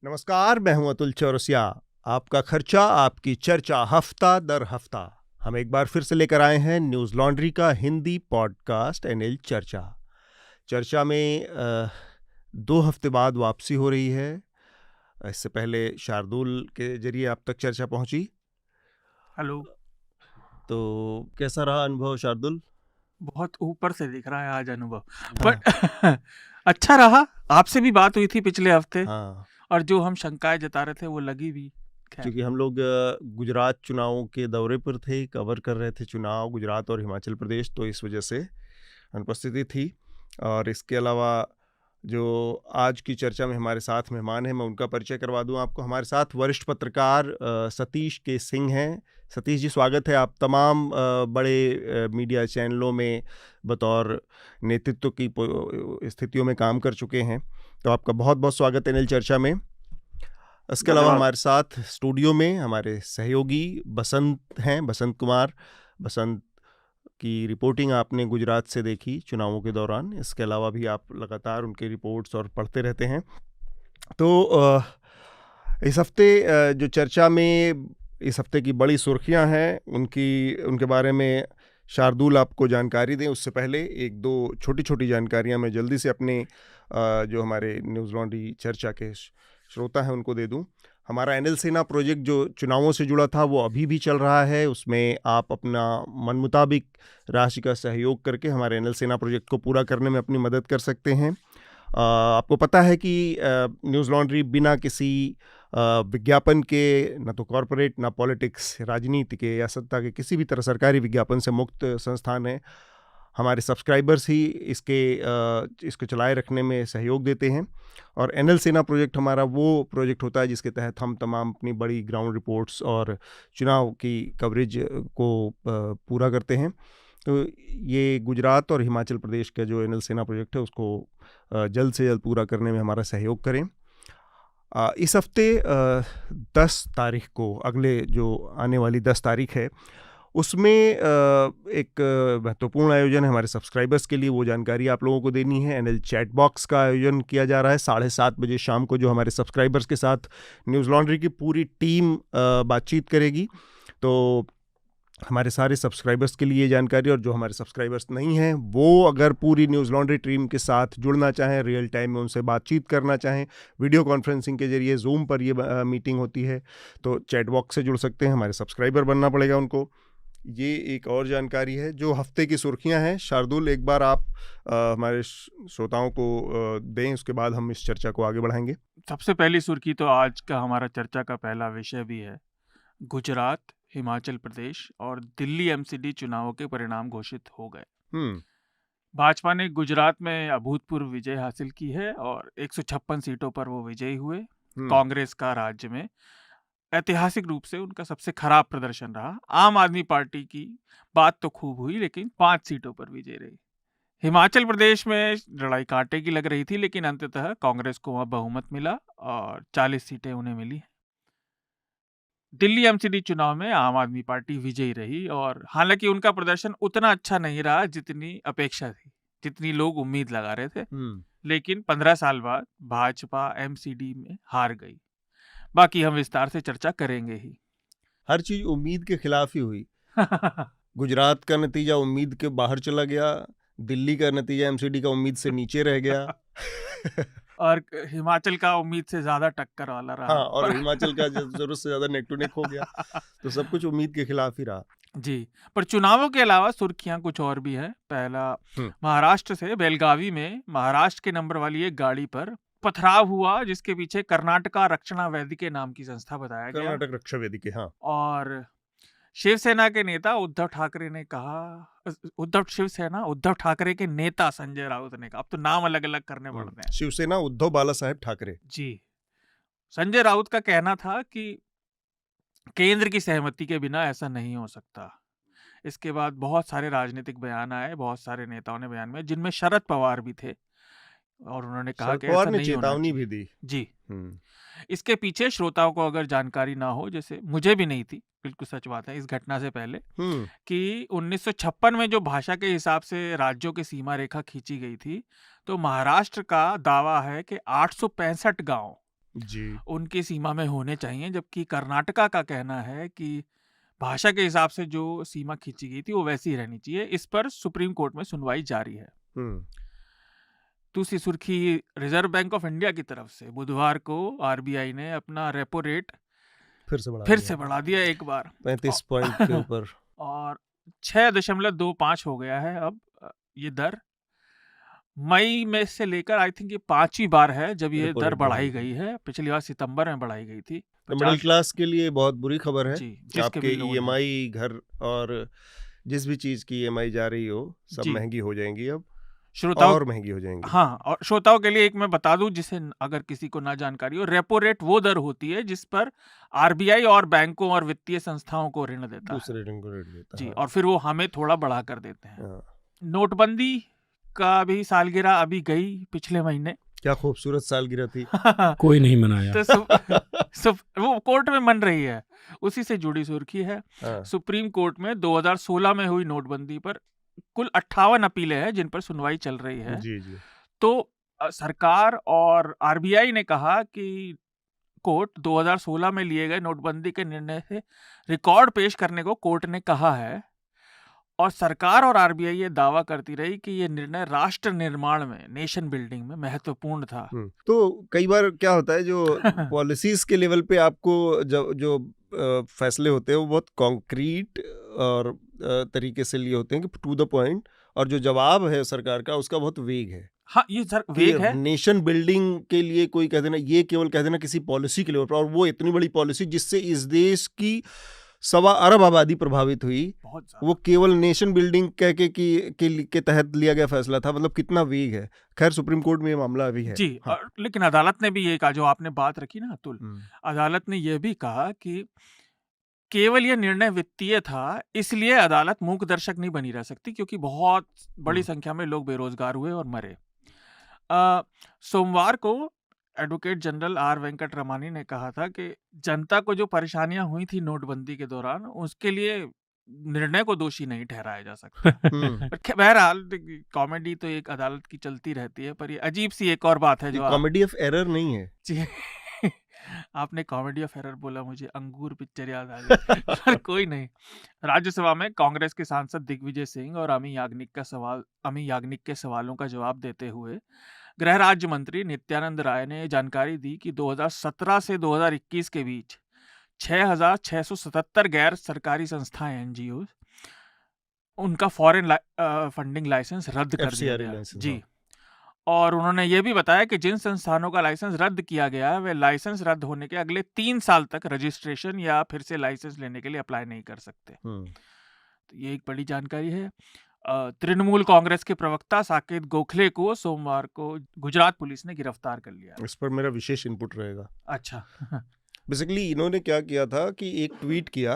नमस्कार, मैं हूं अतुल चौरसिया। आपका खर्चा आपकी चर्चा, हफ्ता दर हफ्ता हम एक बार फिर से लेकर आए हैं न्यूज लॉन्ड्री का हिंदी पॉडकास्ट एनएल चर्चा। चर्चा में 2 हफ्ते बाद वापसी हो रही है। इससे पहले शार्दुल के जरिए आप तक चर्चा पहुंची। हेलो। तो कैसा रहा अनुभव शार्दुल? बहुत ऊपर से दिख रहा है आज अनुभव, हाँ, बट अच्छा रहा। आपसे भी बात हुई थी पिछले हफ्ते हाँ, और जो हम शंकाएं जता रहे थे वो लगी भी। खैर, क्योंकि हम लोग गुजरात चुनावों के दौरे पर थे, कवर कर रहे थे चुनाव गुजरात और हिमाचल प्रदेश, तो इस वजह से अनुपस्थिति थी। और इसके अलावा जो आज की चर्चा में हमारे साथ मेहमान हैं, मैं उनका परिचय करवा दूं आपको। हमारे साथ वरिष्ठ पत्रकार सतीश के सिंह हैं। सतीश जी, स्वागत है। आप तमाम बड़े मीडिया चैनलों में बतौर नेतृत्व की स्थितियों में काम कर चुके हैं, तो आपका बहुत बहुत स्वागत है एनएल चर्चा में। इसके अलावा धन्यवाद। हमारे साथ स्टूडियो में हमारे सहयोगी बसंत हैं, बसंत कुमार। बसंत की रिपोर्टिंग आपने गुजरात से देखी चुनावों के दौरान, इसके अलावा भी आप लगातार उनके रिपोर्ट्स और पढ़ते रहते हैं। तो इस हफ्ते जो चर्चा में इस हफ्ते की बड़ी सुर्खियां हैं, उनके बारे में शार्दुल आपको जानकारी दें। उससे पहले एक दो छोटी छोटी जानकारियां मैं जल्दी से अपने जो हमारे न्यूज़ लॉन्ड्री चर्चा के श्रोता हैं उनको दे दूं। हमारा एनएल सेना प्रोजेक्ट जो चुनावों से जुड़ा था वो अभी भी चल रहा है। उसमें आप अपना मन मुताबिक राशि का सहयोग करके हमारे एनएल सेना प्रोजेक्ट को पूरा करने में अपनी मदद कर सकते हैं। आपको पता है कि न्यूज़ लॉन्ड्री बिना किसी विज्ञापन के, न तो कॉरपोरेट, ना पॉलिटिक्स, राजनीति के या सत्ता के किसी भी तरह सरकारी विज्ञापन से मुक्त संस्थान है। हमारे सब्सक्राइबर्स ही इसको चलाए रखने में सहयोग देते हैं। और एनएल सेना प्रोजेक्ट हमारा वो प्रोजेक्ट होता है जिसके तहत हम तमाम अपनी बड़ी ग्राउंड रिपोर्ट्स और चुनाव की कवरेज को पूरा करते हैं। तो ये गुजरात और हिमाचल प्रदेश का जो एनएल सेना प्रोजेक्ट है उसको जल्द से जल्द पूरा करने में हमारा सहयोग करें। इस हफ्ते 10 तारीख को, अगले जो आने वाली 10 तारीख है, उसमें एक महत्वपूर्ण आयोजन है हमारे सब्सक्राइबर्स के लिए। वो जानकारी आप लोगों को देनी है। एनएल चैट बॉक्स का आयोजन किया जा रहा है 7:30 बजे शाम को, जो हमारे सब्सक्राइबर्स के साथ न्यूज़ लॉन्ड्री की पूरी टीम बातचीत करेगी। तो हमारे सारे सब्सक्राइबर्स के लिए ये जानकारी, और जो हमारे सब्सक्राइबर्स नहीं हैं वो अगर पूरी न्यूज़ लॉन्ड्री टीम के साथ जुड़ना चाहें, रियल टाइम में उनसे बातचीत करना चाहें, वीडियो कॉन्फ्रेंसिंग के जरिए, जूम पर ये मीटिंग होती है, तो चैट बॉक्स से जुड़ सकते हैं। हमारे सब्सक्राइबर बनना पड़ेगा उनको। ये एक और जानकारी है। जो हफ्ते की सुर्खियां हैं, शार्दुल एक बार आप हमारे श्रोताओं को दें, उसके बाद हम इस चर्चा को आगे बढ़ाएंगे। सबसे पहली सुर्खी तो आज का हमारा चर्चा का पहला विषय भी है। गुजरात, हिमाचल प्रदेश और दिल्ली एमसीडी चुनावों के परिणाम घोषित हो गए। भाजपा ने गुजरात में अभूतपूर्व विजय हासिल की है और 156 सीटों पर वो विजयी हुए। कांग्रेस का राज्य में ऐतिहासिक रूप से उनका सबसे खराब प्रदर्शन रहा। आम आदमी पार्टी की बात तो खूब हुई, लेकिन 5 सीटों पर विजय रही। हिमाचल प्रदेश में लड़ाई कांटे की लग रही थी, लेकिन अंततः कांग्रेस को वहां बहुमत मिला और 40 सीटें उन्हें मिली। दिल्ली एमसीडी चुनाव में आम आदमी पार्टी विजयी रही और हालांकि उनका प्रदर्शन उतना अच्छा नहीं रहा जितनी अपेक्षा थी, जितनी लोग उम्मीद लगा रहे थे। लेकिन 15 साल बाद भाजपा एमसीडी में हार गई। बाकी हम विस्तार से चर्चा करेंगे ही। हर चीज उम्मीद के खिलाफ ही हुई। गुजरात का नतीजा उम्मीद के बाहर चला गया, दिल्ली का नतीजा एमसीडी का उम्मीद से नीचे रह गया। और हिमाचल का उम्मीद से ज्यादा टक्कर वाला रहा। हाँ, और हिमाचल का जरूरत से ज्यादा नेक टू नेक हो गया। तो सब कुछ उम्मीद के खिलाफ ही रहा जी। पर चुनावों के अलावा सुर्खियां कुछ और भी है। पहला, महाराष्ट्र से बेलगावी में महाराष्ट्र के नंबर वाली एक गाड़ी पर पथराव हुआ, जिसके पीछे कर्नाटका रक्षणा वेदिके नाम की संस्था बताया गया। कर्नाटक रक्षा वेदिके, हाँ। और शिवसेना के नेता उद्धव ठाकरे ने कहा, उद्धव ठाकरे के नेता संजय राउत ने कहा, अब तो नाम अलग अलग करने पड़ते हैं। शिवसेना उद्धव बाला साहेब ठाकरे जी। संजय राउत का कहना था कि केंद्र की सहमति के बिना ऐसा नहीं हो सकता। इसके बाद बहुत सारे राजनीतिक बयान आए, बहुत सारे नेताओं ने बयान में, जिनमें शरद पवार भी थे, और उन्होंने कहा कि ऐसा नहीं होना चेतावनी भी दी। जी। इसके पीछे श्रोताओं को अगर जानकारी ना हो, जैसे मुझे भी नहीं थी, बिल्कुल सच बात है, इस घटना से पहले, कि 1956 में जो भाषा के हिसाब से राज्यों की सीमा रेखा खींची गई थी, तो महाराष्ट्र का दावा है कि 865 गांव जी। उनकी सीमा में होने चाहिए, जबकि कर्नाटका का कहना है कि भाषा के हिसाब से जो सीमा खींची गई थी वो वैसी ही रहनी चाहिए। इस पर सुप्रीम कोर्ट में सुनवाई जारी है। दूसरी सुर्खी, रिजर्व बैंक ऑफ इंडिया की तरफ से बुधवार को आरबीआई ने अपना रेपो रेट फिर से बढ़ा दिया एक बार 35 पॉइंट के ऊपर और 6.25 हो गया है अब ये दर। मई में से लेकर आई थिंक ये 5वीं बार है जब ये दर बढ़ाई गई है। पिछली बार सितंबर में बढ़ाई गई थी। मिडिल क्लास के लिए बहुत बुरी खबर है जी, आपके ईएमआई, घर और जिस भी चीज की ईएमआई जा रही हो सब महंगी हो जाएंगी अब, श्रोताओं और महंगी हो जाएंगी। हाँ, और श्रोताओं के लिए एक मैं बता दूं जिसे अगर किसी को ना जानकारी हो, रेपो रेट वो दर होती है जिस पर आरबीआई और बैंकों और वित्तीय संस्थाओं को ऋण देता है। दूसरे ऋण को ऋण देता है जी, और फिर वो हमें थोड़ा बढ़ा कर देते हैं। नोटबंदी का भी सालगिरह अभी गई पिछले महीने। क्या खूबसूरत सालगिरह थी। कोई नहीं मनाया। तो वो कोर्ट में मन रही है, उसी से जुड़ी सुर्खी है। सुप्रीम कोर्ट में 2016 में हुई नोटबंदी पर कुल 58 अपीलें हैं जिन पर सुनवाई चल रही है। जी जी। तो सरकार और आरबीआई ने कहा कि कोर्ट 2016 में लिए गए नोटबंदी के निर्णय से रिकॉर्ड पेश करने को कोर्ट ने कहा है, और सरकार और आरबीआई ये दावा करती रही कि ये निर्णय राष्ट्र निर्माण में, नेशन बिल्डिंग में महत्वपूर्ण था। तो कई बार क्या होता है, जो पॉलिसीज के लेवल पे आपको जो फैसले होते हैं वो बहुत कॉन्क्रीट और तरीके से लिए होते हैं कि टू द पॉइंट, और जो जवाब है सरकार का उसका बहुत वेग है। हाँ, ये वेग है। नेशन बिल्डिंग के लिए कोई कह देना, ये केवल कह देना किसी पॉलिसी के लेवल पर, और वो इतनी बड़ी पॉलिसी जिससे इस देश की 1.25 अरब आबादी प्रभावित हुई, वो केवल नेशन बिल्डिंग कह के तहत लिया गया फैसला था। मतलब कितना वेग है। खैर सुप्रीम कोर्ट में ये मामला अभी है जी। हाँ। लेकिन अदालत ने भी ये कहा, जो आपने बात रखी ना अतुल, अदालत ने ये भी कहा कि केवल ये निर्णय वित्तीय था, इसलिए अदालत मूक दर्शक नहीं बनी रह सकती, क्योंकि बहुत बड़ी संख्या में लोग बेरोजगार हुए और मरे। सोमवार को advocate general R Venkat Ramani ने कहा था कि जनता को जो परेशानियां हुई थी नोटबंदी के दौरान, उसके लिए निर्णय को दोषी नहीं ठहराया जा सकता। बहरहाल कॉमेडी तो एक अदालत की चलती रहती है, पर ये अजीब सी एक और बात है जो कॉमेडी ऑफ एरर नहीं है जी। आपने कॉमेडी ऑफ एरर बोला, मुझे अंगूर पिक्चर याद आ गई। कोई नहीं। राज्यसभा में कांग्रेस के सांसद दिग्विजय सिंह और अमी याग्निक के सवालों का जवाब देते हुए गृह राज्य मंत्री नित्यानंद राय ने जानकारी दी कि 2017 से 2021 के बीच 6,677 गैर सरकारी संस्थाएं, एनजीओ, उनका फॉरेन फंडिंग लाइसेंस रद्द कर दिया गया। जी। और उन्होंने ये भी बताया कि जिन संस्थानों का लाइसेंस रद्द किया गया है वे लाइसेंस रद्द होने के अगले 3 साल तक रजिस्ट्रेशन या फिर से लाइसेंस लेने के लिए अप्लाई नहीं कर सकते। तो ये एक बड़ी जानकारी है। तृणमूल कांग्रेस के प्रवक्ता साकेत गोखले को सोमवार को गुजरात पुलिस ने गिरफ्तार कर लिया। इस पर मेरा विशेष इनपुट रहेगा। अच्छा। बेसिकली इन्होंने क्या किया था कि एक ट्वीट किया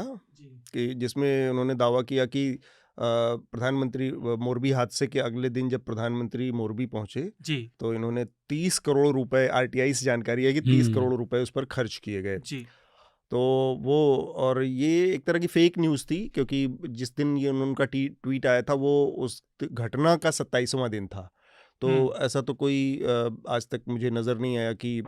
कि जिसमें उन्होंने दावा किया कि प्रधानमंत्री मोरबी हादसे के अगले दिन जब प्रधानमंत्री मोरबी पहुंचे जी, तो इन्होंने 30 करोड़ रुपए, आरटीआई से जानकारी है कि 30 करोड़ रुपए उस पर खर्च किए गए जी। तो वो, और ये एक तरह की फेक न्यूज़ थी, क्योंकि जिस दिन ये उनका ट्वीट आया था वो उस घटना का 27वां दिन था। तो ऐसा तो कोई आज तक मुझे नज़र नहीं आया कि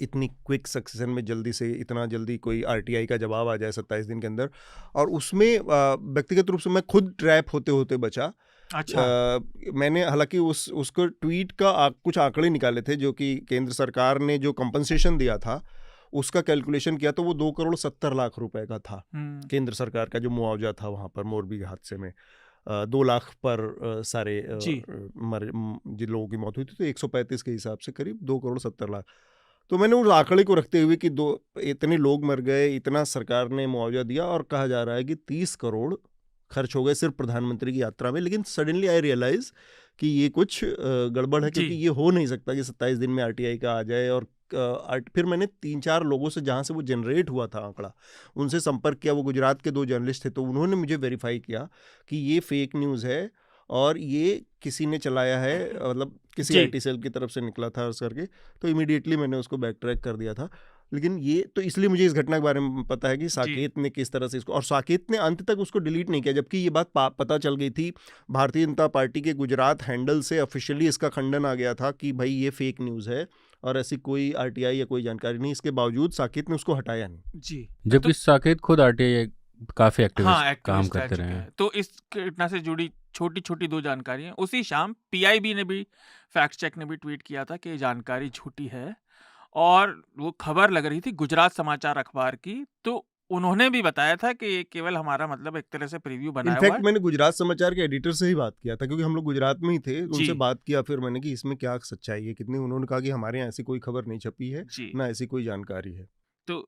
इतनी क्विक सक्सेशन में जल्दी से इतना जल्दी कोई आरटीआई का जवाब आ जाए 27 दिन के अंदर। और उसमें व्यक्तिगत रूप से मैं खुद ट्रैप होते होते बचा। अच्छा। मैंने हालांकि उसको ट्वीट का कुछ आंकड़े निकाले थे, जो कि केंद्र सरकार ने जो कंपनसेशन दिया था उसका कैलकुलेशन किया तो वो 2.70 करोड़ रुपए का था। केंद्र सरकार का जो मुआवजा था वहाँ पर मोरबी हादसे में 2 लाख पर सारे जिन लोगों की मौत हुई थी, तो 135 के हिसाब से करीब 2.70 करोड़। तो मैंने उस आंकड़े को रखते हुए कि इतने लोग मर गए, इतना सरकार ने मुआवजा दिया, और कहा जा रहा है कि 30 करोड़ खर्च हो गए सिर्फ प्रधानमंत्री की यात्रा में। लेकिन सडनली आई रियलाइज कि ये कुछ गड़बड़ है, क्योंकि ये हो नहीं सकता कि 27 दिन में आरटीआई का आ जाए। और फिर मैंने 3-4 लोगों से, जहाँ से वो जनरेट हुआ था आंकड़ा, उनसे संपर्क किया। वो गुजरात के 2 जर्नलिस्ट थे, तो उन्होंने मुझे वेरीफाई किया कि ये फेक न्यूज़ है और ये किसी ने चलाया है, मतलब किसी आईटी सेल की तरफ से निकला था करके। तो इमीडिएटली मैंने उसको बैक ट्रैक कर दिया था। लेकिन ये तो इसलिए मुझे इस घटना के बारे में पता है कि जी साकेत ने किस तरह से इसको, और साकेत ने अंत तक उसको डिलीट नहीं किया, जबकि ये बात पता चल गई थी। भारतीय जनता पार्टी के गुजरात हैंडल से ऑफिशियली इसका खंडन आ गया था कि भाई ये फेक न्यूज़ है और ऐसी कोई आरटीआई या कोई जानकारी नहीं। इसके बावजूद साकेत ने उसको हटाया नहीं। जी जबकि साकेत खुद आरटीआई काफी हाँ एक्टिविस्ट काम एक्टिविस्ट रह करते चुके रहे हैं। हैं। तो इस घटना से जुड़ी छोटी छोटी 2 जानकारियां। उसी शाम पीआईबी ने भी, फैक्ट चेक ने भी ट्वीट किया था कि ये जानकारी झूठी है, और वो खबर लग रही थी गुजरात समाचार अखबार की। तो उन्होंने भी बताया था कि ये केवल हमारा मतलब एक तरह से प्रीव्यू बनाया हुआ इनफैक्ट है। मैंने गुजरात समाचार के एडिटर से ही बात किया था, क्योंकि हम लोग गुजरात में ही थे। उनसे जी बात किया फिर मैंने कि इसमें क्या सच्चाई है कितनी। उन्होंने कहा कि हमारे यहाँ ऐसी कोई खबर नहीं छपी है, जी ना ऐसी कोई जानकारी है। तो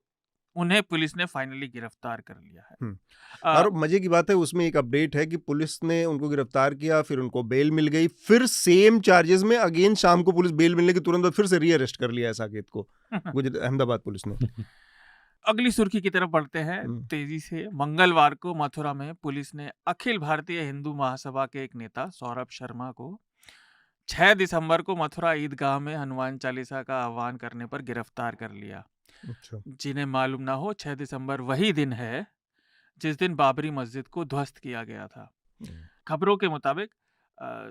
उन्हें पुलिस ने फाइनली गिरफ्तार कर लिया है। और मजे की बात है उसमें एक अपडेट है कि पुलिस ने उनको गिरफ्तार किया, फिर उनको बेल मिल गई, फिर सेम चार्जेस में अगेन शाम को पुलिस बेल मिलने के तुरंत बाद फिर से रीअरेस्ट कर लिया है साकेत को अहमदाबाद पुलिस ने। अगली सुर्खी की तरफ बढ़ते हैं तेजी से। मंगलवार को मथुरा में पुलिस ने अखिल भारतीय हिंदू महासभा के एक नेता सौरभ शर्मा को 6 दिसंबर को मथुरा ईदगाह में हनुमान चालीसा का आह्वान करने पर गिरफ्तार कर लिया। अच्छा। जिन्हें मालूम ना हो, 6 दिसंबर वही दिन है जिस दिन बाबरी मस्जिद को ध्वस्त किया गया था। खबरों के मुताबिक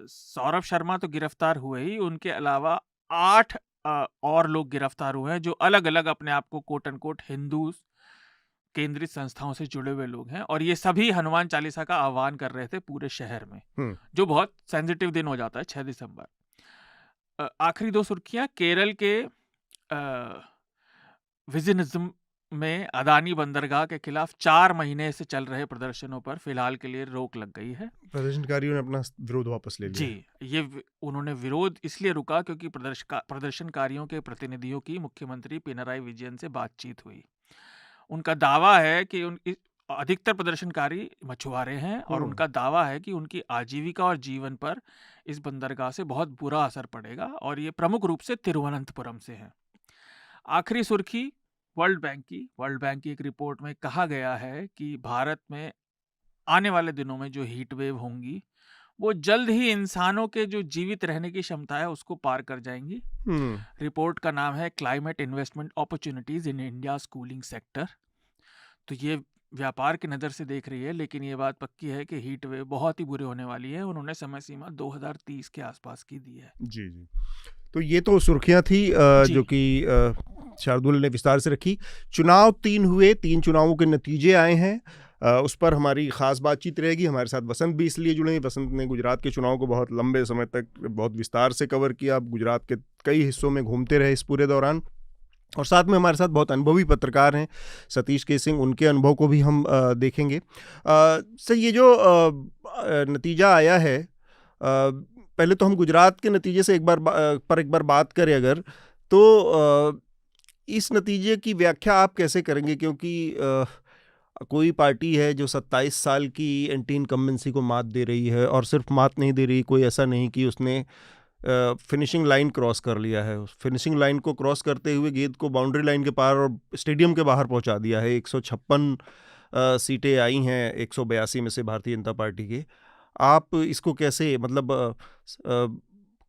सौरभ शर्मा तो गिरफ्तार हुए ही, उनके अलावा 8 और लोग गिरफ्तार हुए हैं जो अलग अलग अपने आप को कोट एंड कोट हिंदू केंद्रित संस्थाओं से जुड़े हुए लोग हैं, और ये सभी हनुमान चालीसा का आह्वान कर रहे थे पूरे शहर में, जो बहुत सेंसिटिव दिन हो जाता है 6 दिसंबर। आखिरी 2 सुर्खियां। केरल के विजिनिज्म में अदानी बंदरगाह के खिलाफ 4 महीने से चल रहे प्रदर्शनों पर फिलहाल के लिए रोक लग गई है। प्रदर्शनकारियों ने अपना विरोध वापस ले लिया। जी, ये उन्होंने विरोध इसलिए रुका क्योंकि प्रदर्शनकारियों के प्रतिनिधियों की मुख्यमंत्री पिनराई विजयन से बातचीत हुई। उनका दावा है कि अधिकतर प्रदर्शनकारी मछुआरे हैं, और उनका दावा है कि उनकी आजीविका और जीवन पर इस बंदरगाह से बहुत बुरा असर पड़ेगा, और ये प्रमुख रूप से तिरुवनंतपुरम से है। आखिरी सुर्खी वर्ल्ड बैंक की एक रिपोर्ट में कहा गया है कि भारत में आने वाले दिनों में जो हीट वेव होंगी वो जल्द ही इंसानों के जो जीवित रहने की क्षमता है उसको पार कर जाएंगी। रिपोर्ट का नाम है climate investment opportunities in India cooling sector. तो ये व्यापार की नज़र से देख रही है, लेकिन ये बात पक्की है कि हीट वेव बहुत ही बुरे होने वाली है। उन्होंने समय सीमा 2030 के आसपास की दी है। जी जी, तो ये तो सुर्खियां थी जो कि शार्दुल ने विस्तार से रखी। चुनाव 3 हुए, 3 चुनावों के नतीजे आए हैं, उस पर हमारी ख़ास बातचीत रहेगी। हमारे साथ वसंत भी इसलिए जुड़े हैं, वसंत ने गुजरात के चुनाव को बहुत लंबे समय तक बहुत विस्तार से कवर किया। आप गुजरात के कई हिस्सों में घूमते रहे इस पूरे दौरान, और साथ में हमारे साथ बहुत अनुभवी पत्रकार हैं सतीश के सिंह, उनके अनुभव को भी हम देखेंगे। सर, ये जो नतीजा आया है, पहले तो हम गुजरात के नतीजे से एक बार बात करें अगर, तो इस नतीजे की व्याख्या आप कैसे करेंगे? क्योंकि कोई पार्टी है जो 27 साल की एंटी इनकम्बेंसी को मात दे रही है, और सिर्फ मात नहीं दे रही, कोई ऐसा नहीं कि उसने फिनिशिंग लाइन क्रॉस कर लिया है। उस फिनिशिंग लाइन को क्रॉस करते हुए गेंद को बाउंड्री लाइन के पार और स्टेडियम के बाहर पहुंचा दिया है। 156 सीटें आई हैं 182 में से भारतीय जनता पार्टी के। आप इसको कैसे, मतलब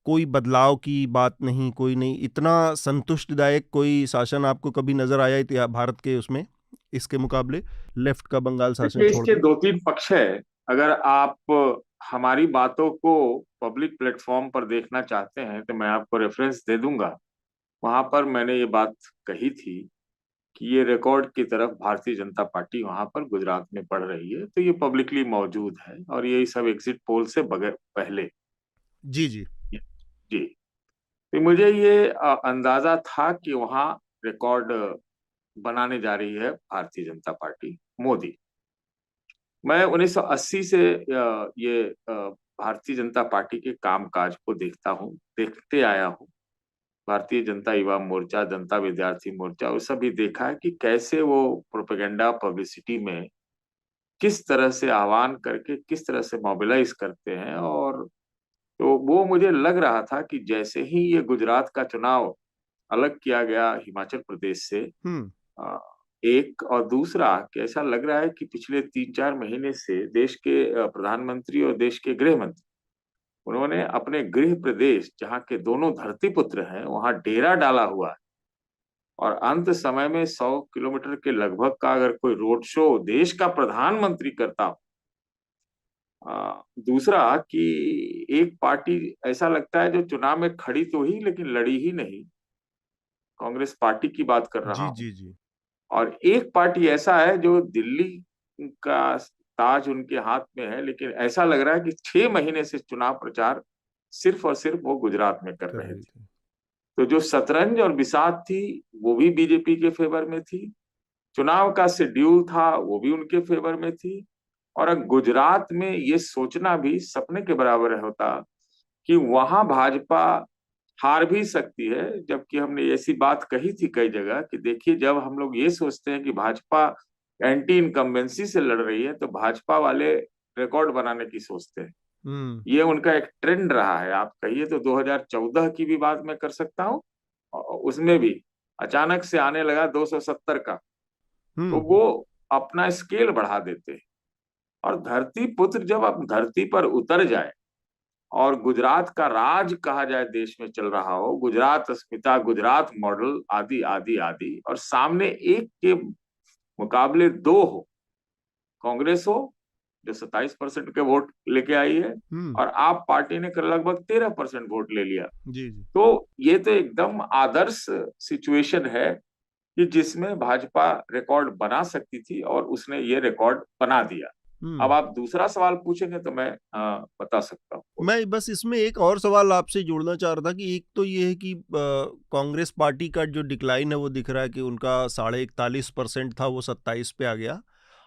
कोई बदलाव की बात नहीं, कोई नहीं, इतना संतुष्टिदायक कोई शासन आपको कभी नजर आया भारत के उसमें, इसके मुकाबले लेफ्ट का बंगाल शासन छोड़ इसके 2-3 पक्ष है। अगर आप हमारी बातों को पब्लिक प्लेटफॉर्म पर देखना चाहते हैं तो मैं आपको रेफरेंस दे दूंगा। वहां पर मैंने ये बात कही थी कि ये रिकॉर्ड की तरफ भारतीय जनता पार्टी वहां पर गुजरात में बढ़ रही है, तो ये पब्लिकली मौजूद है, और ये सब एग्जिट पोल से बगैर पहले। जी जी जी, तो मुझे ये अंदाजा था कि वहां रिकॉर्ड बनाने जा रही है भारतीय जनता पार्टी, मोदी। मैं 1980 से ये भारतीय जनता पार्टी के कामकाज को देखते आया हूँ। भारतीय जनता युवा मोर्चा, जनता विद्यार्थी मोर्चा, वो सभी देखा है कि कैसे वो प्रोपेगेंडा पब्लिसिटी में किस तरह से आह्वान करके किस तरह से मोबिलाइज करते हैं। और तो वो मुझे लग रहा था कि जैसे ही ये गुजरात का चुनाव अलग किया गया हिमाचल प्रदेश से, एक और दूसरा कि ऐसा लग रहा है कि पिछले 3-4 महीने से देश के प्रधानमंत्री और देश के गृह मंत्री, उन्होंने अपने गृह प्रदेश जहाँ के दोनों धरती पुत्र हैं वहां डेरा डाला हुआ है। और अंत समय में 100 किलोमीटर के लगभग का अगर कोई रोड शो देश का प्रधानमंत्री करता हो। दूसरा कि एक पार्टी ऐसा लगता है जो चुनाव में खड़ी तो ही लेकिन लड़ी ही नहीं, कांग्रेस पार्टी की बात कर रहा जी हूं। जी जी। और एक पार्टी ऐसा है जो दिल्ली का ताज उनके हाथ में है, लेकिन ऐसा लग रहा है कि 6 महीने से चुनाव प्रचार सिर्फ और सिर्फ वो गुजरात में कर कर रहे रही थे। थी। तो जो शतरंज और बिसात थी वो भी बीजेपी के फेवर में थी, चुनाव का शेड्यूल था वो भी उनके फेवर में थी। और अब गुजरात में ये सोचना भी सपने के बराबर होता कि वहां भाजपा हार भी सकती है, जबकि हमने ऐसी बात कही थी कई जगह कि देखिए जब हम लोग ये सोचते हैं कि भाजपा एंटी इनकम्बेंसी से लड़ रही है तो भाजपा वाले रिकॉर्ड बनाने की सोचते हैं। ये उनका एक ट्रेंड रहा है। आप कहिए तो 2014 की भी बात मैं कर सकता हूँ, उसमें भी अचानक से आने लगा 270 का, तो वो अपना स्केल बढ़ा देते हैं। और धरती पुत्र जब अब धरती पर उतर जाए और गुजरात का राज कहा जाए देश में चल रहा हो, गुजरात अस्मिता, गुजरात मॉडल आदि आदि आदि, और सामने एक के मुकाबले दो हो, कांग्रेस हो जो 27% के वोट लेके आई है और आप पार्टी ने लगभग 13% वोट ले लिया। जी जी। तो ये तो एकदम आदर्श सिचुएशन है कि जिसमें भाजपा रिकॉर्ड बना सकती थी और उसने ये रिकॉर्ड बना दिया। अब आप दूसरा सवाल पूछेंगे तो मैं बता सकता हूँ। मैं बस इसमें एक और सवाल आपसे जोड़ना चाह रहा था कि एक तो ये है कि कांग्रेस पार्टी का जो डिक्लाइन है वो दिख रहा है कि उनका 41.5% था वो 27 पे आ गया,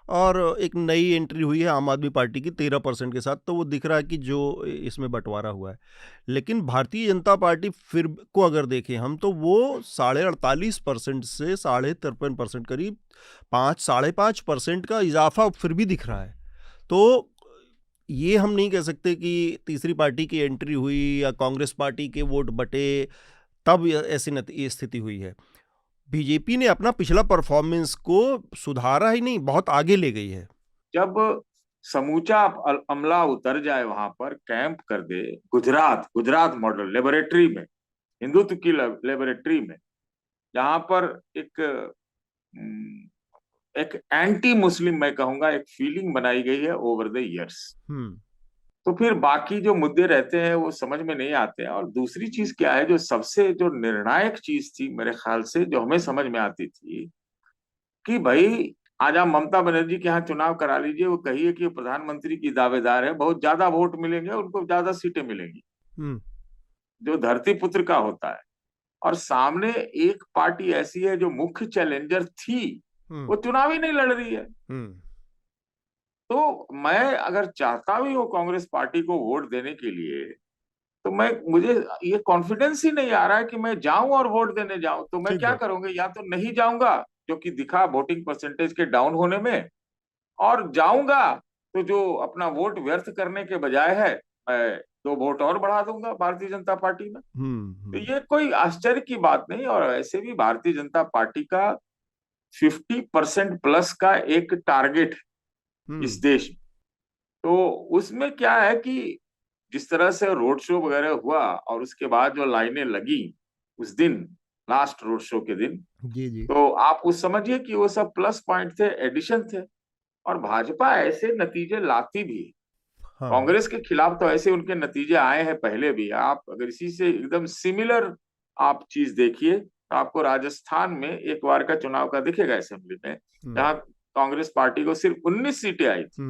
और एक नई एंट्री हुई है आम आदमी पार्टी की 13% के साथ, तो वो दिख रहा है कि जो इसमें बंटवारा हुआ है। लेकिन भारतीय जनता पार्टी फिर को अगर देखें हम तो वो 48.5% से 53% करीब 5-5.5% का इजाफा फिर भी दिख रहा है। तो ये हम नहीं कह सकते कि तीसरी पार्टी की एंट्री हुई या कांग्रेस पार्टी के वोट बटे तब ऐसी ये स्थिति हुई है। बीजेपी ने अपना पिछला परफॉर्मेंस को सुधारा ही नहीं, बहुत आगे ले गई है। जब समूचा अमला उतर जाए वहां पर, कैंप कर दे, गुजरात मॉडल लेबोरेटरी में, हिंदुत्व की लेबोरेटरी में, जहां पर एक एंटी मुस्लिम मैं कहूंगा एक फीलिंग बनाई गई है ओवर द इयर्स, तो फिर बाकी जो मुद्दे रहते हैं वो समझ में नहीं आते हैं। और दूसरी चीज क्या है, जो सबसे जो निर्णायक चीज थी मेरे ख्याल से, जो हमें समझ में आती थी कि भाई आज आप ममता बनर्जी के यहाँ चुनाव करा लीजिए, वो कहिए कि प्रधानमंत्री की दावेदार है, बहुत ज्यादा वोट मिलेंगे, उनको ज्यादा सीटें मिलेंगी, जो धरती पुत्र का होता है। और सामने एक पार्टी ऐसी है जो मुख्य चैलेंजर थी, वो चुनाव ही नहीं लड़ रही है। तो मैं अगर चाहता भी हूँ कांग्रेस पार्टी को वोट देने के लिए, तो मुझे ये कॉन्फिडेंस ही नहीं आ रहा है कि मैं जाऊं और वोट देने जाऊं। तो मैं क्या करूंगा, या तो नहीं जाऊंगा जो कि दिखा वोटिंग परसेंटेज के डाउन होने में, और जाऊंगा तो जो अपना वोट व्यर्थ करने के बजाय है मैं 2 वोट और बढ़ा दूंगा भारतीय जनता पार्टी में। तो ये कोई आश्चर्य की बात नहीं। और ऐसे भी भारतीय जनता पार्टी का 50% प्लस का एक टारगेट इस देश में, तो उसमें क्या है कि जिस तरह से रोड शो वगैरह हुआ और उसके बाद जो लाइनें लगी उस दिन, लास्ट रोड शो के दिन, जी जी। तो आप उस समझिए कि वो सब प्लस पॉइंट थे, एडिशन थे। और भाजपा ऐसे नतीजे लाती भी, कांग्रेस के खिलाफ तो ऐसे उनके नतीजे आए हैं पहले भी। आप अगर इसी से एकदम सिमिलर आप चीज देखिए तो आपको राजस्थान में एक बार का चुनाव का दिखेगा असेंबली में, जहां कांग्रेस पार्टी को सिर्फ 19 सीटें आई थी,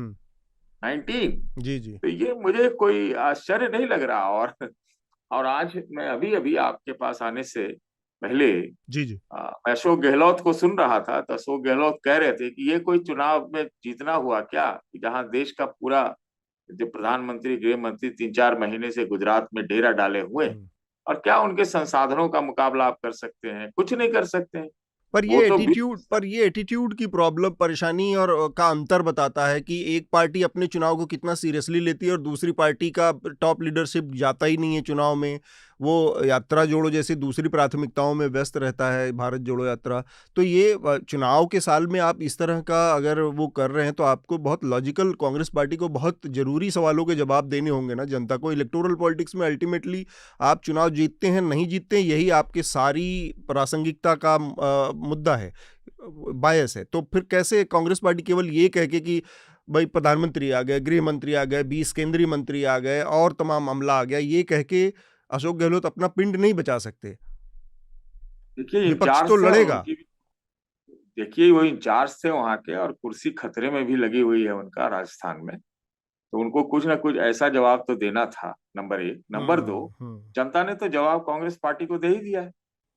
19। जी जी। तो ये मुझे कोई आश्चर्य नहीं लग रहा। और आज मैं अभी अभी आपके पास आने से पहले जी जी। मैं अशोक गहलोत को सुन रहा था, तो अशोक गहलोत कह रहे थे कि ये कोई चुनाव में जीतना हुआ क्या, कि जहां देश का पूरा जो प्रधानमंत्री, गृह मंत्री 3-4 महीने से गुजरात में डेरा डाले हुए, और क्या उनके संसाधनों का मुकाबला आप कर सकते हैं? कुछ नहीं कर सकते हैं। पर ये एटीट्यूड की प्रॉब्लम, परेशानी और का अंतर बताता है कि एक पार्टी अपने चुनाव को कितना सीरियसली लेती है और दूसरी पार्टी का टॉप लीडरशिप जाता ही नहीं है चुनाव में। वो यात्रा जोड़ो जैसी दूसरी प्राथमिकताओं में व्यस्त रहता है, भारत जोड़ो यात्रा। तो ये चुनाव के साल में आप इस तरह का अगर वो कर रहे हैं तो आपको बहुत लॉजिकल, कांग्रेस पार्टी को बहुत जरूरी सवालों के जवाब देने होंगे ना जनता को। इलेक्टोरल पॉलिटिक्स में अल्टीमेटली आप चुनाव जीतते हैं नहीं जीतते हैं, यही आपके सारी प्रासंगिकता का मुद्दा है, बायस है। तो फिर कैसे कांग्रेस पार्टी केवल ये कह के कि भाई प्रधानमंत्री आ गए, गृह मंत्री आ गए, 20 केंद्रीय मंत्री आ गए और तमाम अमला आ गया, ये कह के अशोक गहलोत अपना पिंड नहीं बचा सकते। देखिए विपक्ष तो लड़ेगा। देखिए वो इंचार्ज थे वहां के, और कुर्सी खतरे में भी लगी हुई है उनका राजस्थान में, तो उनको कुछ ना कुछ ऐसा जवाब तो देना था, नंबर एक। नंबर दो, जनता ने तो जवाब कांग्रेस पार्टी को दे ही दिया है।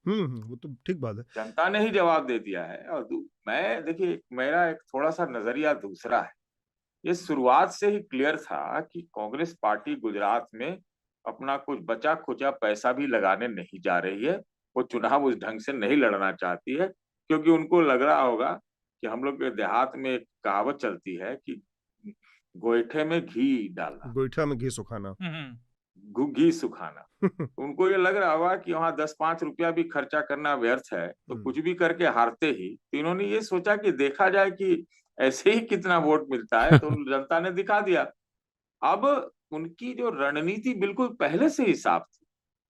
वो तो ठीक बात है, जनता ने ही जवाब दे दिया है। और मैं देखिए, मेरा एक थोड़ा सा नजरिया दूसरा है। ये शुरुआत से ही क्लियर था कि कांग्रेस पार्टी गुजरात में अपना कुछ बचा खुचा पैसा भी लगाने नहीं जा रही है। वो चुनाव उस ढंग से नहीं लड़ना चाहती है, क्योंकि उनको लग रहा होगा कि हम लोग के देहात में एक कहावत चलती है कि गोईठे में घी डालना, गोईठा में घी सुखाना, घी सुखाना। उनको ये लग रहा होगा कि वहां 10-5 रुपया भी खर्चा करना व्यर्थ है, तो कुछ भी करके हारते ही। तो इन्होंने ये सोचा कि देखा जाए कि ऐसे ही कितना वोट मिलता है, तो जनता ने दिखा दिया। अब उनकी जो रणनीति बिल्कुल पहले से ही साफ थी।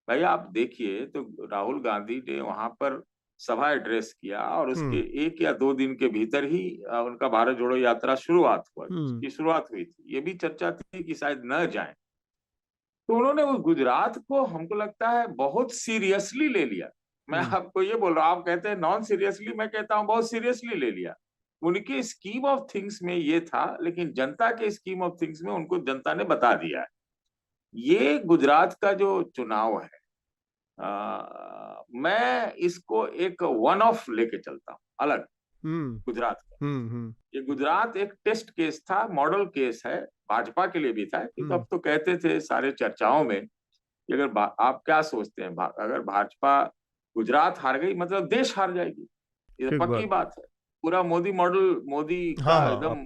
भाई आप देखिए, तो राहुल गांधी ने वहां पर सभा एड्रेस किया, और उसके 1 या 2 दिन के भीतर ही उनका भारत जोड़ो यात्रा शुरुआत हुई थी। ये भी चर्चा थी कि शायद न जाए, तो उन्होंने उस गुजरात को, हमको लगता है, बहुत सीरियसली ले लिया। मैं आपको ये बोल रहा हूँ, आप कहते हैं नॉन सीरियसली, मैं कहता हूँ बहुत सीरियसली ले लिया। उनके स्कीम ऑफ थिंग्स में ये था, लेकिन जनता के स्कीम ऑफ थिंग्स में उनको जनता ने बता दिया है। ये गुजरात का जो चुनाव है, मैं इसको एक वन ऑफ लेके चलता हूँ, अलग गुजरात का। ये गुजरात एक टेस्ट केस था, मॉडल केस है, भाजपा के लिए भी था। अब तो कहते थे सारे चर्चाओं में कि अगर आप क्या सोचते हैं, अगर भाजपा गुजरात हार गई मतलब देश हार जाएगी, ये पक्की बात है। पूरा मोदी मॉडल, मोदी का एकदम,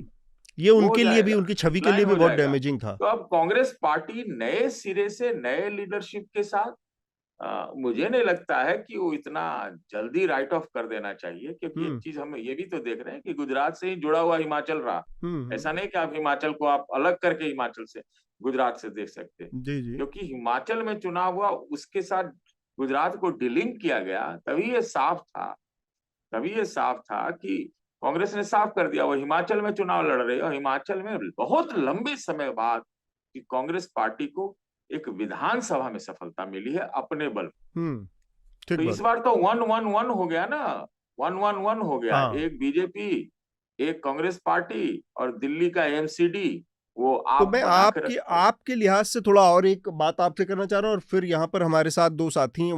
ये उनके लिए भी, उनकी छवि के लिए भी बहुत डैमेजिंग था। तो अब कांग्रेस पार्टी नए सिरे से, नए लीडरशिप के साथ, मुझे नहीं लगता है कि वो इतना जल्दी राइट ऑफ कर देना चाहिए, क्योंकि एक चीज हम ये भी तो देख रहे हैं कि गुजरात से ही जुड़ा हुआ हिमाचल रहा। ऐसा नहीं कि आप हिमाचल को आप अलग करके हिमाचल से, गुजरात से देख सकते हैं, क्योंकि हिमाचल में चुनाव हुआ, उसके साथ गुजरात को डिलिंक किया गया। तभी ये साफ था कि कांग्रेस ने साफ कर दिया वो हिमाचल में चुनाव लड़ रही है, और हिमाचल में बहुत लंबे समय बाद कि कांग्रेस पार्टी को एक विधानसभा में सफलता मिली है अपने बल। तो इस बार तो 1-1-1 हो गया ना, 1-1-1 हो गया। एक बीजेपी, एक कांग्रेस पार्टी, और दिल्ली का एमसीडी, वो आप। तो मैं आपके लिहाज से थोड़ा और एक बात आपसे करना चाह रहा हूँ, और फिर यहाँ पर हमारे साथ 2 साथी हैं,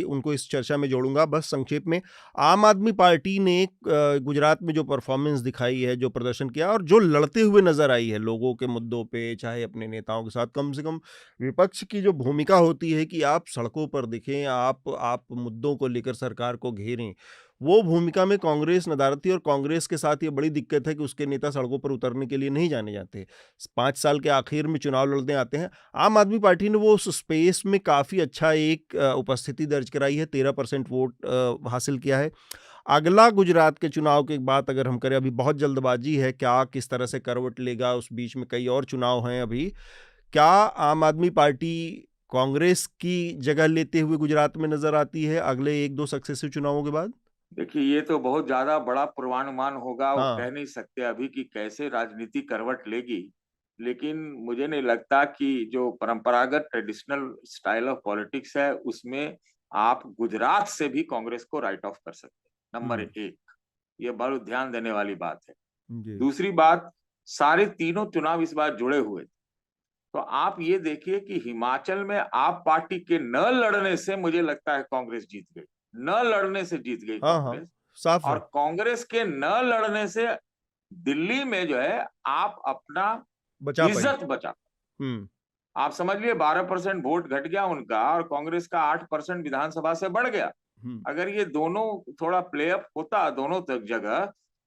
उनको इस चर्चा में जोड़ूंगा। बस संक्षेप में, आम आदमी पार्टी ने गुजरात में जो परफॉर्मेंस दिखाई है, जो प्रदर्शन किया, और जो लड़ते हुए नजर आई है लोगों के मुद्दों पे, चाहे अपने नेताओं के साथ, कम से कम विपक्ष की जो भूमिका होती है कि आप सड़कों पर दिखें, आप मुद्दों को लेकर सरकार को घेरें, वो भूमिका में कांग्रेस नदारती। और कांग्रेस के साथ ये बड़ी दिक्कत है कि उसके नेता सड़कों पर उतरने के लिए नहीं जाने जाते, 5 साल के आखिर में चुनाव लड़ने आते हैं। आम आदमी पार्टी ने वो उस स्पेस में काफ़ी अच्छा एक उपस्थिति दर्ज कराई है, 13% वोट हासिल किया है। अगला गुजरात के चुनाव की बात अगर हम करें, अभी बहुत जल्दबाजी है, क्या किस तरह से करवट लेगा, उस बीच में कई और चुनाव हैं अभी। क्या आम आदमी पार्टी कांग्रेस की जगह लेते हुए गुजरात में नजर आती है अगले 1-2 सक्सेसिव चुनावों के बाद? देखिए, ये तो बहुत ज्यादा बड़ा पूर्वानुमान होगा, वो कह नहीं सकते अभी कि कैसे राजनीति करवट लेगी। लेकिन मुझे नहीं लगता कि जो परंपरागत ट्रेडिशनल स्टाइल ऑफ पॉलिटिक्स है, उसमें आप गुजरात से भी कांग्रेस को राइट ऑफ कर सकते हैं। नंबर 1, ये बहुत ध्यान देने वाली बात है। दूसरी बात, सारे तीनों चुनाव इस बार जुड़े हुए, तो आप ये देखिए कि हिमाचल में आप पार्टी के न लड़ने से मुझे लगता है कांग्रेस जीत गई, न लड़ने से जीत गई कांग्रेस। साफ और कांग्रेस के न लड़ने से दिल्ली में जो है आप अपना इज्जत बचा। आप समझ लिए 12% वोट घट गया उनका, और कांग्रेस का 8% विधानसभा से बढ़ गया। अगर ये दोनों थोड़ा प्ले अप होता दोनों तक जगह,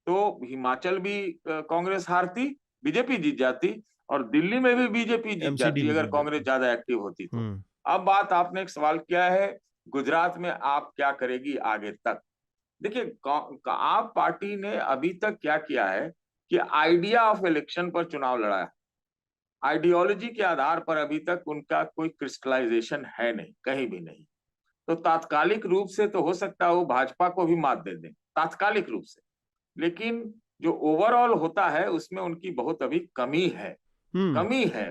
तो हिमाचल भी कांग्रेस हारती, बीजेपी जीत जाती, और दिल्ली में भी बीजेपी जीत जाती अगर कांग्रेस ज्यादा एक्टिव होती तो। अब बात आपने एक सवाल किया है गुजरात में आप क्या करेगी आगे तक। देखिए आप पार्टी ने अभी तक क्या किया है कि आइडिया ऑफ इलेक्शन पर चुनाव लड़ा है। आइडियोलॉजी के आधार पर अभी तक उनका कोई क्रिस्टलाइजेशन है नहीं, कहीं भी नहीं। तो तात्कालिक रूप से तो हो सकता है वो भाजपा को भी मात दे दें तात्कालिक रूप से, लेकिन जो ओवरऑल होता है उसमें उनकी बहुत अभी कमी है।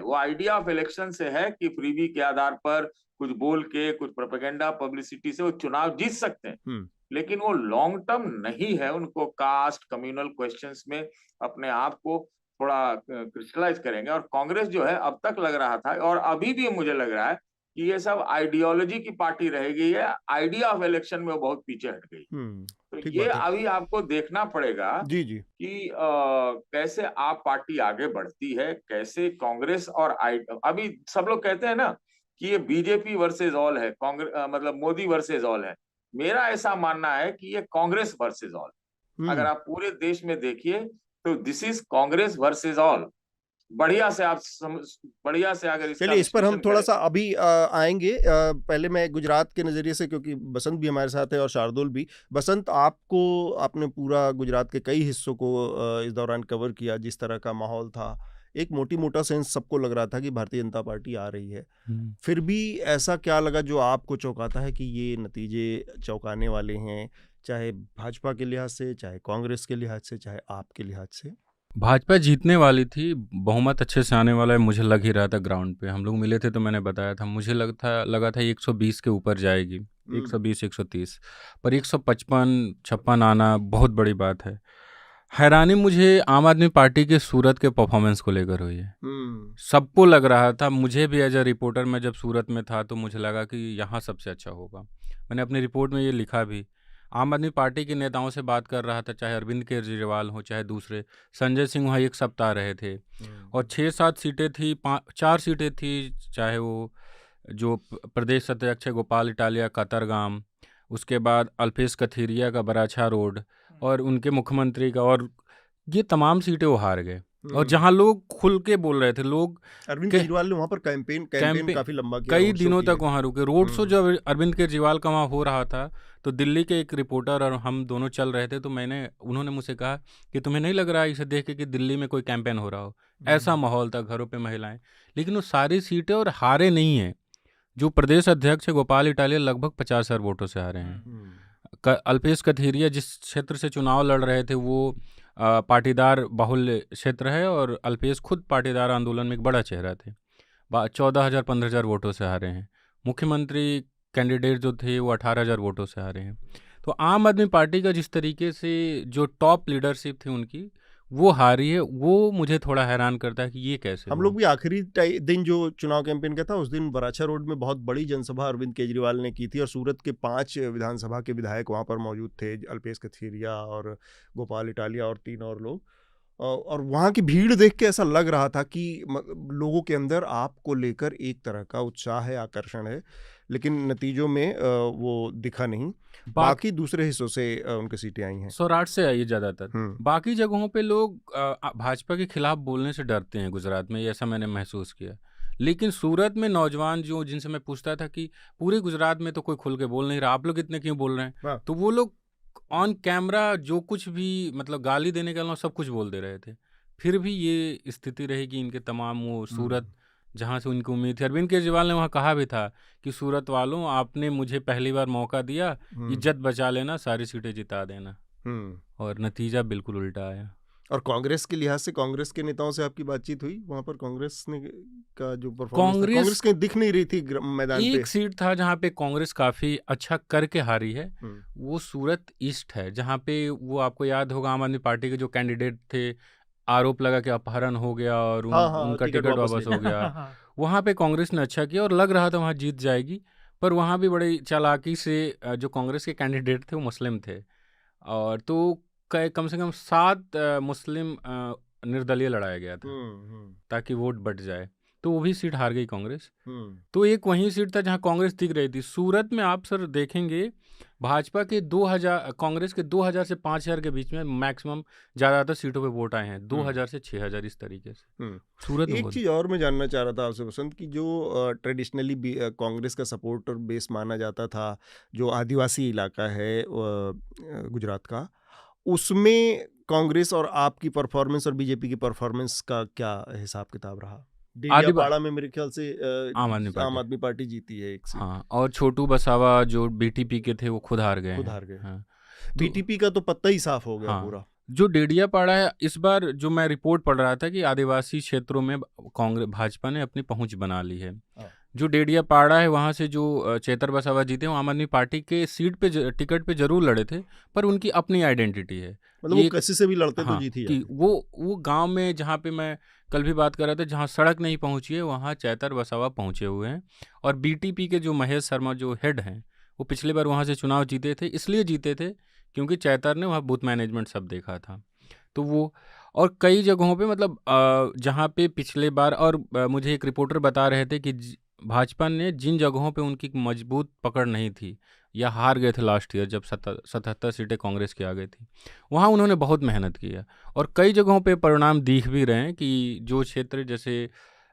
वो आइडिया ऑफ इलेक्शन से है कि फ्रीबी के आधार पर कुछ बोल के कुछ प्रोपेगेंडा पब्लिसिटी से वो चुनाव जीत सकते हैं, लेकिन वो लॉन्ग टर्म नहीं है। उनको कास्ट कम्युनल क्वेश्चंस में अपने आप को थोड़ा क्रिस्टलाइज करेंगे। और कांग्रेस जो है अब तक लग रहा था और अभी भी मुझे लग रहा है कि ये सब आइडियोलॉजी की पार्टी रहेगी है, आइडिया ऑफ इलेक्शन में वो बहुत पीछे हट गई। तो ये अभी आपको देखना पड़ेगा कि कैसे आप पार्टी आगे बढ़ती है, कैसे कांग्रेस और अभी सब लोग कहते हैं ना कि ये बीजेपी वर्सेस ऑल है, कांग्रेस मतलब मोदी वर्सेस ऑल है। मेरा ऐसा मानना है कि ये कांग्रेस वर्सेस ऑल। अगर आप पूरे देश में देखिए तो this is Congress versus all. बढ़िया से आप बढ़िया से अगर चलिए इस पर हम थोड़ा सा अभी आएंगे। पहले मैं गुजरात के नज़रिए से, क्योंकि बसंत भी हमारे साथ है और शार्दुल भी। बसंत, आपने पूरा गुजरात के कई हिस्सों को इस दौरान कवर किया। जिस तरह का माहौल था, एक मोटा सेंस सबको लग रहा था कि भारतीय जनता पार्टी आ रही है। फिर भी ऐसा क्या लगा जो आपको चौंकाता है कि ये नतीजे चौंकाने वाले हैं, चाहे भाजपा के लिहाज से, चाहे कांग्रेस के लिहाज से, चाहे आपके लिहाज से? भाजपा जीतने वाली थी, बहुमत अच्छे से आने वाला है, मुझे लग ही रहा था। ग्राउंड पे हम लोग मिले थे तो मैंने बताया था, मुझे लगा था 120 के ऊपर जाएगी, 120 130, पर 155-56 आना बहुत बड़ी बात है। हैरानी मुझे आम आदमी पार्टी के सूरत के परफॉर्मेंस को लेकर हुई है। सबको लग रहा था, मुझे भी एज अ रिपोर्टर, मैं जब सूरत में था तो मुझे लगा कि यहाँ सबसे अच्छा होगा। मैंने अपनी रिपोर्ट में ये लिखा भी। आम आदमी पार्टी के नेताओं से बात कर रहा था, चाहे अरविंद केजरीवाल हो चाहे दूसरे, संजय सिंह वहाँ एक सप्ताह रहे थे और 6-7 सीटें थी, 4 सीटें थी, चाहे वो जो प्रदेश अध्यक्ष है गोपाल इटालिया कतरगाम, उसके बाद अल्पेश कथीरिया का बराछा रोड और उनके मुख्यमंत्री का, और ये तमाम सीटें वो हार गए। और जहां लोग खुल के बोल रहे थे, लोग अरविंद केजरीवाल ने वहां पर कैंपेन काफी लंबा किया, कई दिनों तक वहां रुके। रोड शो जब अरविंद केजरीवाल का वहां हो रहा था तो दिल्ली के एक रिपोर्टर और हम दोनों चल रहे थे, तो उन्होंने मुझसे कहा कि तुम्हें नहीं लग रहा है इसे देख के कि दिल्ली में कोई कैंपेन हो रहा हो? ऐसा माहौल था, घरों पे महिलाएं। लेकिन वो सारी सीटें और हारे नहीं हैं। जो प्रदेश अध्यक्ष है गोपाल इटालिया लगभग 50,000 वोटों से हारे हैं। अल्पेश कथीरिया जिस क्षेत्र से चुनाव लड़ रहे थे वो पाटीदार बाहुल्य क्षेत्र है और अल्पेश खुद पाटीदार आंदोलन में एक बड़ा चेहरा थे। 14,000-15,000 वोटों से हारे हैं। मुख्यमंत्री कैंडिडेट जो थे वो 18,000 वोटों से हारे हैं। तो आम आदमी पार्टी का जिस तरीके से जो टॉप लीडरशिप थी उनकी वो हारी है, वो मुझे थोड़ा हैरान करता है कि ये कैसे। हम लोग भी आखिरी दिन जो चुनाव कैंपेन का था उस दिन बराछा रोड में बहुत बड़ी जनसभा अरविंद केजरीवाल ने की थी और सूरत के 5 विधानसभा के विधायक वहां पर मौजूद थे, अल्पेश कथीरिया और गोपाल इटालिया और 3 और लोग। और वहाँ की भीड़ देख के ऐसा लग रहा था कि लोगों के अंदर आपको लेकर एक तरह का उत्साह है, आकर्षण है, लेकिन नतीजों में वो दिखा नहीं। बाकी दूसरे हिस्सों से उनकी सीटें आई हैं, सौराठ से आई है ज़्यादातर। बाकी जगहों पे लोग भाजपा के खिलाफ बोलने से डरते हैं गुजरात में, ऐसा मैंने महसूस किया। लेकिन सूरत में नौजवान जिनसे मैं पूछता था कि पूरे गुजरात में तो कोई खुल के बोल नहीं रहा, आप लोग इतने क्यों बोल रहे हैं, तो वो लोग ऑन कैमरा जो कुछ भी मतलब गाली देने के अलावा सब कुछ बोल दे रहे थे। फिर भी ये स्थिति रहेगी इनके तमाम वो सूरत जहाँ से उनको उम्मीद थी। अरविंद केजरीवाल ने वहाँ कहा भी था कि सूरत वालों आपने मुझे पहली बार मौका दिया, इज्जत बचा लेना, सारी सीटें जिता देना, और नतीजा बिल्कुल उल्टा आया। और कांग्रेस के लिहाज से कांग्रेस के नेताओं से आपकी बातचीत हुई वहां पर? कांग्रेस ने का जो परफॉर्मेंस कांग्रेस के दिख नहीं रही थी मैदान पे। एक सीट था जहां पे कांग्रेस काफी अच्छा करके हारी है, वो सूरत ईस्ट है, जहां पे वो आपको याद होगा आम आदमी पार्टी के जो कैंडिडेट थे आरोप लगा कि अपहरण हो गया और उनका टिकट वापस हो गया। वहां पे कांग्रेस ने अच्छा किया और लग रहा था वहां जीत जाएगी, पर वहां भी बड़ी चालाकी से जो कांग्रेस के कैंडिडेट थे वो मुस्लिम थे, और तो कम से कम 7 मुस्लिम निर्दलीय लड़ाया गया था ताकि वोट बढ़ जाए। तो वो भी सीट हार गई कांग्रेस। तो एक वही सीट था जहां कांग्रेस टिक रही थी। सूरत में आप सर देखेंगे भाजपा के 2000, कांग्रेस के 2000 से 5000 के बीच में मैक्सिमम ज़्यादातर सीटों पे वोट आए हैं, 2000 से 6000 इस तरीके से सूरत में। एक चीज़ और मैं जानना चाह रहा था आपसे बसंत की, जो ट्रेडिशनली कांग्रेस का सपोर्टर बेस माना जाता था, जो आदिवासी इलाका है गुजरात का, उसमें कांग्रेस और आपकी परफॉर्मेंस और बीजेपी की परफॉर्मेंस का क्या हिसाब किताब रहा? डेडियापाड़ा में मेरे ख्याल से आम आदमी पार्टी जीती है एक सीट। हाँ, और छोटू बसावा जो बीटीपी के थे वो खुद हार गए। हाँ। बीटीपी का तो पत्ता ही साफ हो गया। हाँ, पूरा जो डेडियापाड़ा है, इस बार जो मैं रिपोर्ट पढ़ रहा था कि आदिवासी क्षेत्रों में कांग्रेस भाजपा ने अपनी पहुंच बना ली है। जो डेडियापाड़ा है वहाँ से जो चेतर बसावा जीते वो आम आदमी पार्टी के सीट पे टिकट पे जरूर लड़े थे, पर उनकी अपनी आइडेंटिटी है, मतलब वो किसी से भी लड़ते। हाँ, तो जीती कि वो गांव में जहाँ पे मैं कल भी बात कर रहा था, जहाँ सड़क नहीं पहुँची है वहाँ चेतर बसावा पहुँचे हुए हैं। और बीटीपी के जो महेश शर्मा जो हेड हैं वो पिछले बार वहाँ से चुनाव जीते थे, इसलिए जीते थे क्योंकि चैतर ने वहाँ बूथ मैनेजमेंट सब देखा था। तो वो और कई जगहों पे मतलब जहाँ पे पिछले बार और मुझे एक रिपोर्टर बता रहे थे कि भाजपा ने जिन जगहों पे उनकी मजबूत पकड़ नहीं थी या हार गए थे लास्ट ईयर जब 77 सीटें कांग्रेस की आ गई थी, वहाँ उन्होंने बहुत मेहनत की है और कई जगहों पे परिणाम दिख भी रहे हैं कि जो क्षेत्र जैसे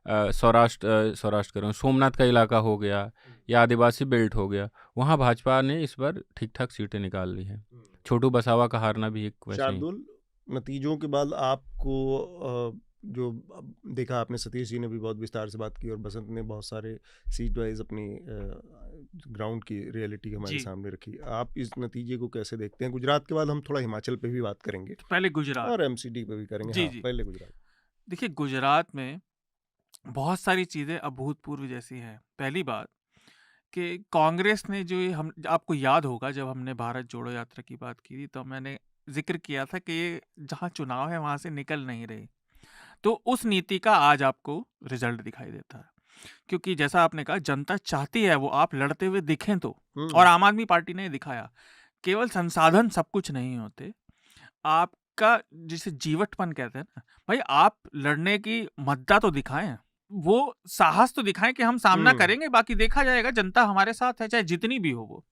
सौराष्ट्र कर रहा हूँ, सोमनाथ का इलाका हो गया या आदिवासी बेल्ट हो गया, वहाँ भाजपा ने इस बार ठीक ठाक सीटें निकाल ली हैं। छोटू बसावा का हारना भी एक वैसे शार्दुल, नतीजों के बाद आपको जो देखा आपने, सतीश जी ने भी बहुत विस्तार से बात की और बसंत ने बहुत सारे सीट वाइज अपनी ग्राउंड की रियलिटी हमारे सामने रखी। आप इस नतीजे को कैसे देखते हैं? गुजरात के बाद हम थोड़ा हिमाचल पे भी बात करेंगे, पहले गुजरात और एमसीडी पे भी करेंगे। जी, हाँ, जी। पहले गुजरात। देखिए, गुजरात में बहुत सारी चीज़ें अभूतपूर्व जैसी हैं। पहली बात कि कांग्रेस ने जो हम आपको याद होगा जब हमने भारत जोड़ो यात्रा की बात की थी तो मैंने जिक्र किया था कि ये जहाँ चुनाव है वहाँ से निकल नहीं रही। तो उस नीति का आज आपको रिजल्ट दिखाई देता है, क्योंकि जैसा आपने कहा जनता चाहती है वो आप लड़ते हुए दिखें तो, और आम आदमी पार्टी ने दिखाया। केवल संसाधन सब कुछ नहीं होते, आपका जिसे जीवटपन कहते हैं ना भाई, आप लड़ने की मद्दा तो दिखाएं, वो साहस तो दिखाएं कि हम सामना करेंगे, बाकी देखा जाएगा, जनता हमारे साथ है चाहे जितनी भी हो। वो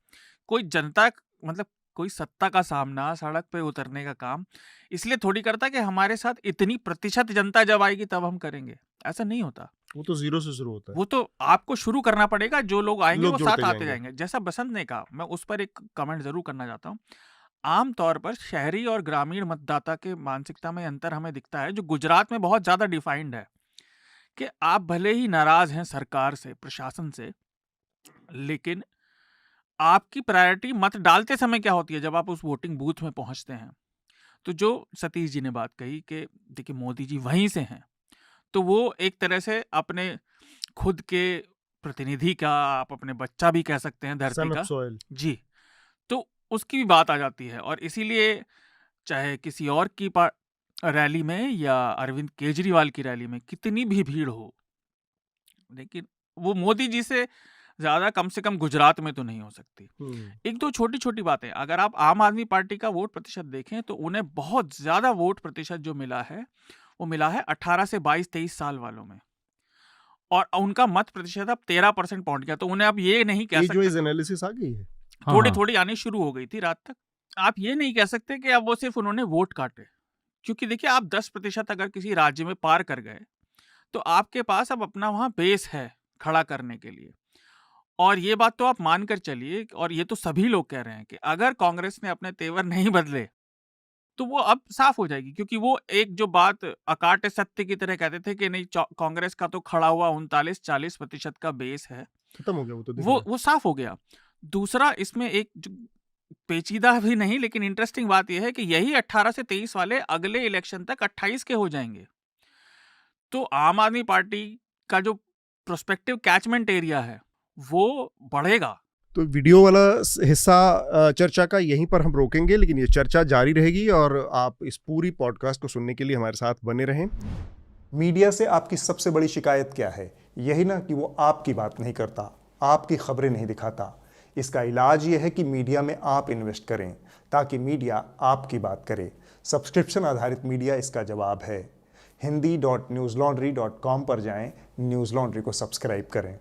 कोई जनता मतलब कोई सत्ता का सामना सड़क पे उतरने का काम इसलिए थोड़ी करता कि हमारे साथ इतनी प्रतिशत जनता जब आएगी तब हम करेंगे, ऐसा नहीं होता। वो तो जीरो से शुरू होता है। वो तो आपको शुरू करना पड़ेगा, जो लोग आएंगे वो साथ आते जाएंगे। जैसा बसंत ने कहा, मैं उस पर एक कमेंट जरूर करना चाहता हूँ। आमतौर पर शहरी और ग्रामीण मतदाता के मानसिकता में अंतर हमें दिखता है, जो गुजरात में बहुत ज्यादा डिफाइंड है, कि आप भले ही नाराज हैं सरकार से, प्रशासन से, लेकिन आपकी प्रायोरिटी मत डालते समय क्या होती है जब आप उस वोटिंग बूथ में पहुंचते हैं। तो जो सतीश जी ने बात कही कि देखिए मोदी जी वहीं से हैं, तो वो एक तरह से अपने खुद के प्रतिनिधि का, आप अपने बच्चा भी कह सकते हैं धरती का जी, तो उसकी भी बात आ जाती है। और इसीलिए चाहे किसी और की रैली में या अरविंद केजरीवाल की रैली में कितनी भी भीड़ हो, लेकिन वो मोदी जी से ज्यादा कम से कम गुजरात में तो नहीं हो सकती। एक दो छोटी छोटी बातें, अगर आप आम आदमी पार्टी का वोट प्रतिशत देखें तो उन्हें बहुत ज्यादा वोट प्रतिशत जो मिला है वो मिला है 18 से 22-23 साल वालों में, और उनका मत प्रतिशत अब 13% पहुंच गया। तो उन्हें अब ये नहीं कह सकते, एनालिसिस आ गई है, थोड़ी थोड़ी आनी शुरू हो गई थी रात तक। आप ये नहीं कह सकते कि अब वो सिर्फ उन्होंने वोट काटे, क्योंकि देखिए आप 10% अगर किसी राज्य में पार कर गए तो आपके पास अब अपना वहां बेस है खड़ा करने के लिए। और ये बात तो आप मानकर चलिए, और ये तो सभी लोग कह रहे हैं कि अगर कांग्रेस ने अपने तेवर नहीं बदले तो वो अब साफ हो जाएगी, क्योंकि वो एक जो बात अकाट सत्य की तरह कहते थे कि नहीं कांग्रेस का तो खड़ा हुआ 39-40% का बेस है, खत्म हो गया। वो तो वो साफ हो गया। दूसरा, इसमें एक पेचीदा भी नहीं लेकिन इंटरेस्टिंग बात यह है कि यही 18 से 23 वाले अगले इलेक्शन तक 28 के हो जाएंगे। तो आम आदमी पार्टी का जो प्रोस्पेक्टिव कैचमेंट एरिया है वो बढ़ेगा। तो वीडियो वाला हिस्सा चर्चा का यहीं पर हम रोकेंगे, लेकिन ये चर्चा जारी रहेगी और आप इस पूरी पॉडकास्ट को सुनने के लिए हमारे साथ बने रहें। मीडिया से आपकी सबसे बड़ी शिकायत क्या है? यही ना कि वो आपकी बात नहीं करता, आपकी खबरें नहीं दिखाता। इसका इलाज ये है कि मीडिया में आप इन्वेस्ट करें ताकि मीडिया आपकी बात करे। सब्सक्रिप्शन आधारित मीडिया इसका जवाब है। hindi.newslaundry.com पर जाएं, न्यूज़ लॉन्ड्री को सब्सक्राइब करें।